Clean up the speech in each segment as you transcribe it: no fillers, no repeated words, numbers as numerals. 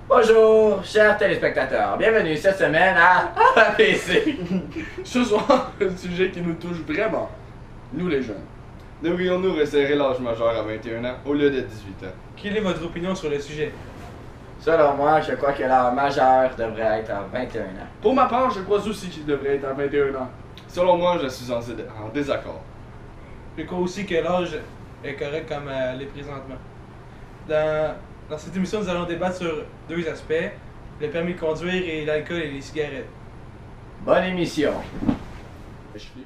Bonjour, chers téléspectateurs. Bienvenue cette semaine à APC. Ce soir, un sujet qui nous touche vraiment, nous les jeunes. Devrions-nous resserrer l'âge majeur à 21 ans au lieu de 18 ans? Quelle est votre opinion sur le sujet? Selon moi, je crois que l'âge majeur devrait être à 21 ans. Pour ma part, je crois aussi qu'il devrait être à 21 ans. Selon moi, je suis en désaccord. Je crois aussi que l'âge est correct comme elle est présentement. Dans cette émission, nous allons débattre sur deux aspects, le permis de conduire et l'alcool et les cigarettes. Bonne émission.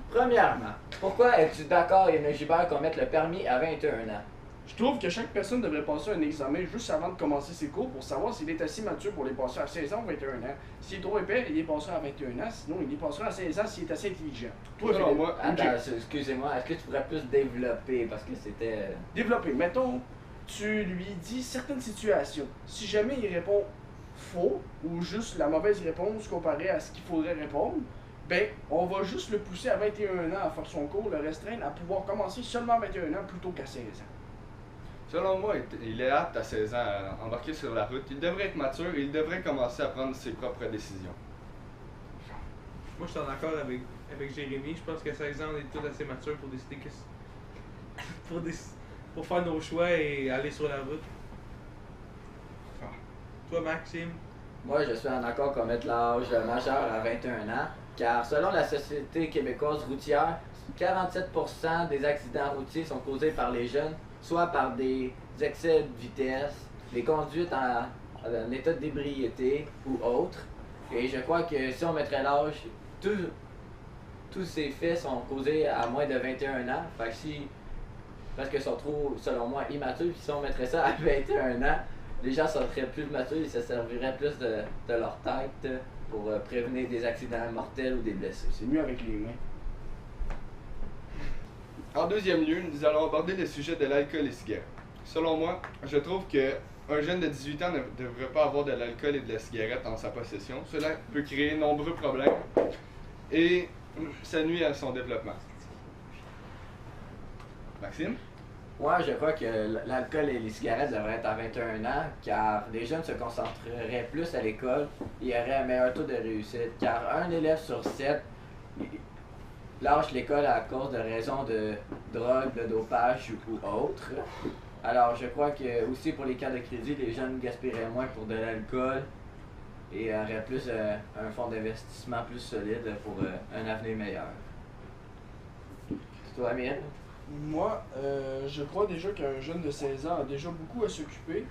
Premièrement, pourquoi es-tu d'accord, Yann Gilbert, qu'on mette le permis à 21 ans? Je trouve que chaque personne devrait passer un examen juste avant de commencer ses cours pour savoir s'il est assez mature pour les passer à 16 ans ou 21 ans. S'il est trop épais, il les passera à 21 ans, sinon il les passera à 16 ans s'il est assez intelligent. Toi, Selon Philippe, moi, Attends, excusez-moi, est-ce que tu pourrais plus développer parce que c'était. développer. Mettons, tu lui dis certaines situations. Si jamais il répond faux ou juste la mauvaise réponse comparée à ce qu'il faudrait répondre, ben, on va juste le pousser à 21 ans à faire son cours, le restreindre à pouvoir commencer seulement à 21 ans plutôt qu'à 16 ans. Selon moi, il est apte à 16 ans à embarquer sur la route. Il devrait être mature et il devrait commencer à prendre ses propres décisions. Moi, je suis en accord avec Jérémy. Je pense qu'à 16 ans, on est tous assez matures pour décider pour faire nos choix et aller sur la route. Toi, Maxime? Moi, je suis en accord qu'on mette l'âge majeur à 21 ans, car selon la Société québécoise routière, 47% des accidents routiers sont causés par les jeunes, soit par des excès de vitesse, des conduites en état d'ébriété ou autres. Et je crois que si on mettrait l'âge, tous ces faits sont causés à moins de 21 ans. Fait que parce qu'ils sont trop, selon moi, immatures, puis si on mettrait ça à 21 ans, les gens seraient plus matures et se serviraient plus de leur tête pour prévenir des accidents mortels ou des blessés. C'est mieux avec les mains. En deuxième lieu, nous allons aborder le sujet de l'alcool et des cigarettes. Selon moi, je trouve qu'un jeune de 18 ans ne devrait pas avoir de l'alcool et de la cigarette en sa possession. Cela peut créer de nombreux problèmes et ça nuit à son développement. Maxime? Moi, je crois que l'alcool et les cigarettes devraient être à 21 ans, car les jeunes se concentreraient plus à l'école et y aurait un meilleur taux de réussite. Car un élève sur 7 lâche l'école à cause de raisons de drogue, de dopage ou autre. Alors, je crois que aussi pour les cartes de crédit, les jeunes gaspilleraient moins pour de l'alcool et auraient plus un fonds d'investissement plus solide pour un avenir meilleur. C'est toi, Amir? Moi, je crois déjà qu'un jeune de 16 ans a déjà beaucoup à s'occuper.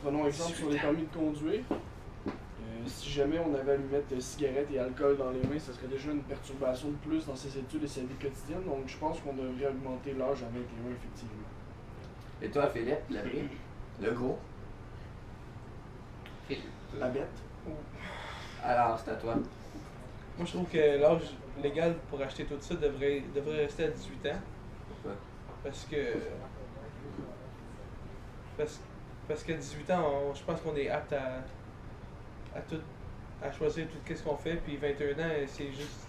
Prenons exemple sur les permis de conduire. Si jamais on avait à lui mettre cigarettes et alcool dans les mains, ce serait déjà une perturbation de plus dans ses études et sa vie quotidienne. Donc je pense qu'on devrait augmenter l'âge à 21 effectivement. Et toi, Philippe, Labrie? Le gros? La bête. Alors, c'est à toi. Moi, je trouve que l'âge légal pour acheter tout ça devrait rester à 18 ans. Pourquoi? Parce que. Parce qu'à 18 ans, je pense qu'on est apte à choisir tout ce qu'on fait. Puis 21 ans, c'est juste.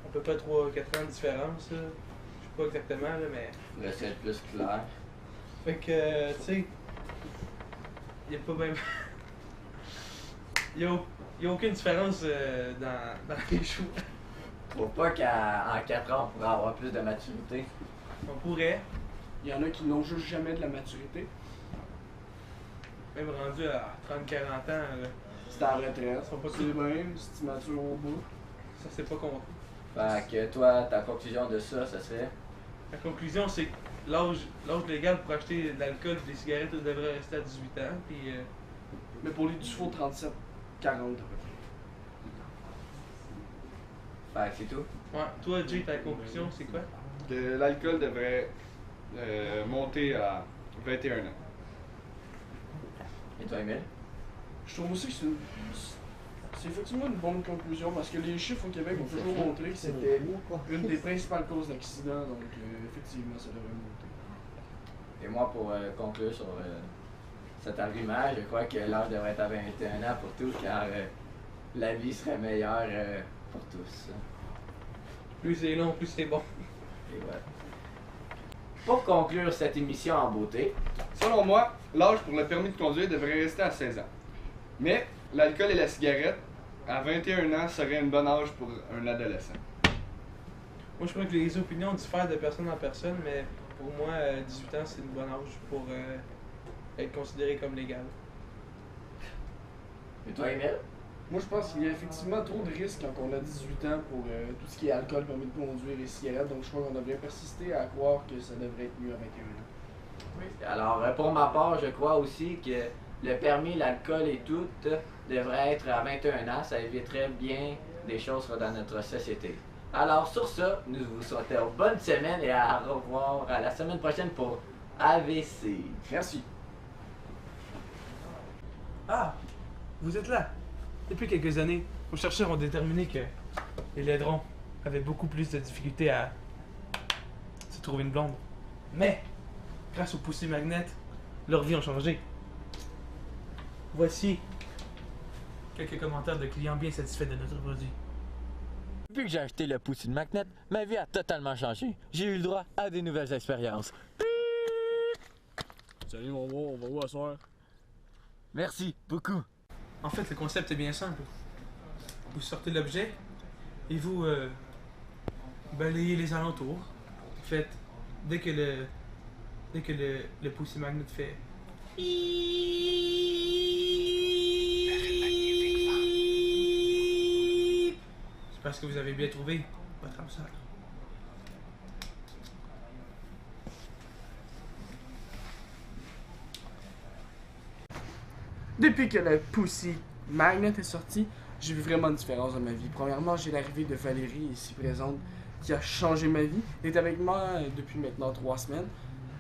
On peut pas 3-4 ans de différence. Là. Je sais pas exactement, là, mais. Là, c'est être plus clair. Fait que, tu sais. Il a pas même. Il y a aucune différence dans les choix. Je trouve pas qu'en 4 ans, on pourrait avoir plus de maturité. On pourrait, Il y en a qui n'ont juste jamais de la maturité. même rendu à 30-40 ans, là, C'est à la retraite. Ils sont pas C'est même si tu matures au bout. ça c'est pas compté. Fait que toi, ta conclusion de ça, ça serait. La conclusion, c'est que l'âge légal pour acheter de l'alcool et des cigarettes devrait rester à 18 ans. Puis, Mais pour les Dufaux, 37, 40 à peu près. Fait que c'est tout. ouais, toi, Jay, ta conclusion, c'est quoi? Que l'alcool devrait monter à 21 ans. Et toi, Emile? Je trouve aussi que c'est effectivement une bonne conclusion parce que les chiffres au Québec ont toujours montré que c'était une des principales causes d'accidents, donc effectivement ça devrait monter. Et moi, pour conclure sur cet argument, je crois que l'âge devrait être à 21 ans pour tous, car la vie serait meilleure pour tous. Plus c'est long, plus c'est bon. Et voilà. pour conclure cette émission en beauté, Selon moi, l'âge pour le permis de conduire devrait rester à 16 ans. Mais l'alcool et la cigarette, à 21 ans, serait un bon âge pour un adolescent. Moi, je crois que les opinions diffèrent de personne en personne, mais pour moi, 18 ans, c'est une bonne âge pour être considéré comme légal. et toi, Emile? Moi, je pense qu'il y a effectivement trop de risques quand on a 18 ans pour tout ce qui est alcool, permis de conduire et cigarettes. Donc, je crois qu'on devrait persister à croire que ça devrait être mieux à 21 ans. Oui. Alors, pour ma part, je crois aussi que le permis, l'alcool et tout devrait être à 21 ans. Ça éviterait bien des choses dans notre société. Alors, sur ça, nous vous souhaitons bonne semaine et à revoir à la semaine prochaine pour AVC. Merci. Ah, vous êtes là. Depuis quelques années, nos chercheurs ont déterminé que les laidrons avaient beaucoup plus de difficultés à se trouver une blonde. Mais, grâce au Pussy Magnet, leurs vies ont changé. Voici quelques commentaires de clients bien satisfaits de notre produit. Depuis que j'ai acheté le Pussy Magnet, ma vie a totalement changé. J'ai eu le droit à des nouvelles expériences. Salut mon beau, on va où à soir? Merci beaucoup. En fait, le concept est bien simple. Vous sortez l'objet et vous balayez les alentours. Faites, dès que le Pussy Magnet fait... C'est parce que vous avez bien trouvé votre âme sœur. Depuis que le Pussy Magnet est sorti, j'ai vu vraiment une différence dans ma vie. Premièrement, j'ai l'arrivée de Valérie, ici présente, qui a changé ma vie. Elle est avec moi depuis maintenant 3 semaines.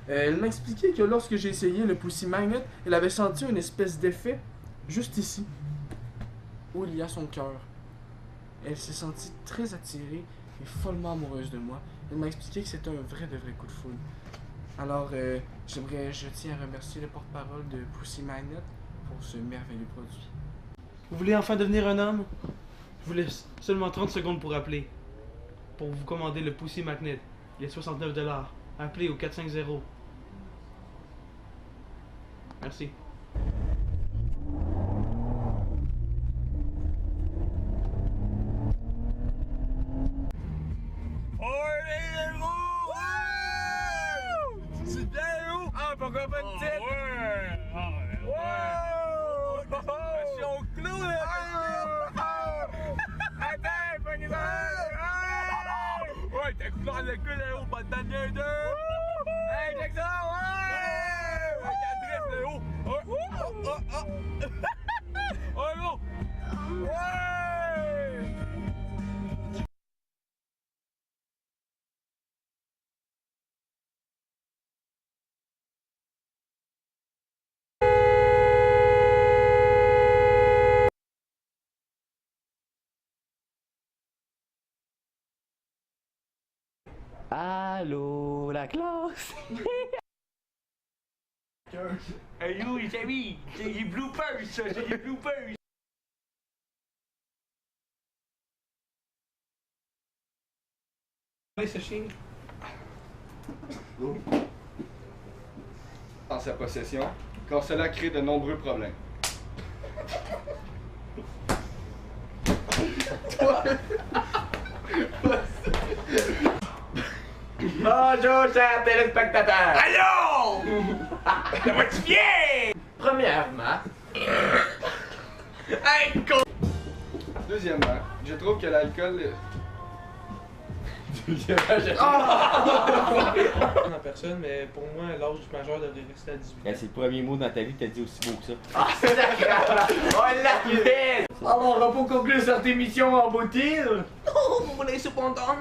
Elle m'a expliqué que lorsque j'ai essayé le Pussy Magnet, elle avait senti une espèce d'effet juste ici, où il y a son cœur. Elle s'est sentie très attirée et follement amoureuse de moi. Elle m'a expliqué que c'était un vrai coup de foudre. Alors, je tiens à remercier le porte-parole de Pussy Magnet pour ce merveilleux produit. Vous voulez enfin devenir un homme? Je vous laisse seulement 30 secondes pour appeler. Pour vous commander le Pussy Magnet. Il est 69 $. Appelez au 450. Merci. C'est bien où? Ah, pourquoi pas une petite? Wow! Je suis au clou, là! Attends, fucking ça! Ouais, t'as coulé le cul là-haut, pas de dernier deux! Hey, check ça! Ouais! Ouais, t'as là-haut! Ouais, bon! Ouais! Allô, la classe? Hey yo les amis, j'ai des bloopers, ça, j'ai des bloopers! Allez, ce chien. En sa possession, car cela crée de nombreux problèmes. Bonjour, chers téléspectateurs! Allô! Comment tu viens? Premièrement, Hey, con! Deuxièmement, je trouve que l'alcool... En personne, mais pour moi, l'âge majeur devrait rester à 18 ans. C'est le premier mot dans ta vie que t'as dit aussi beau que ça. ah, c'est d'accord! On l'a fait! Alors, pour conclure cette émission en beauté, Oh, vous voulez cependant?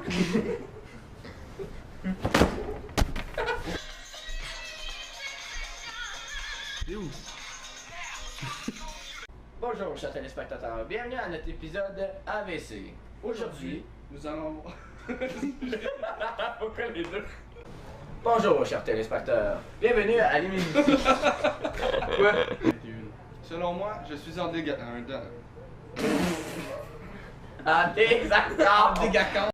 bonjour, chers téléspectateurs. Bienvenue à notre épisode AVC. Aujourd'hui, Nous allons voir... pourquoi les deux? Bonjour, chers téléspectateurs. Bienvenue à l'émission. Quoi? Selon moi, je suis en Ah, des accords! Des gars,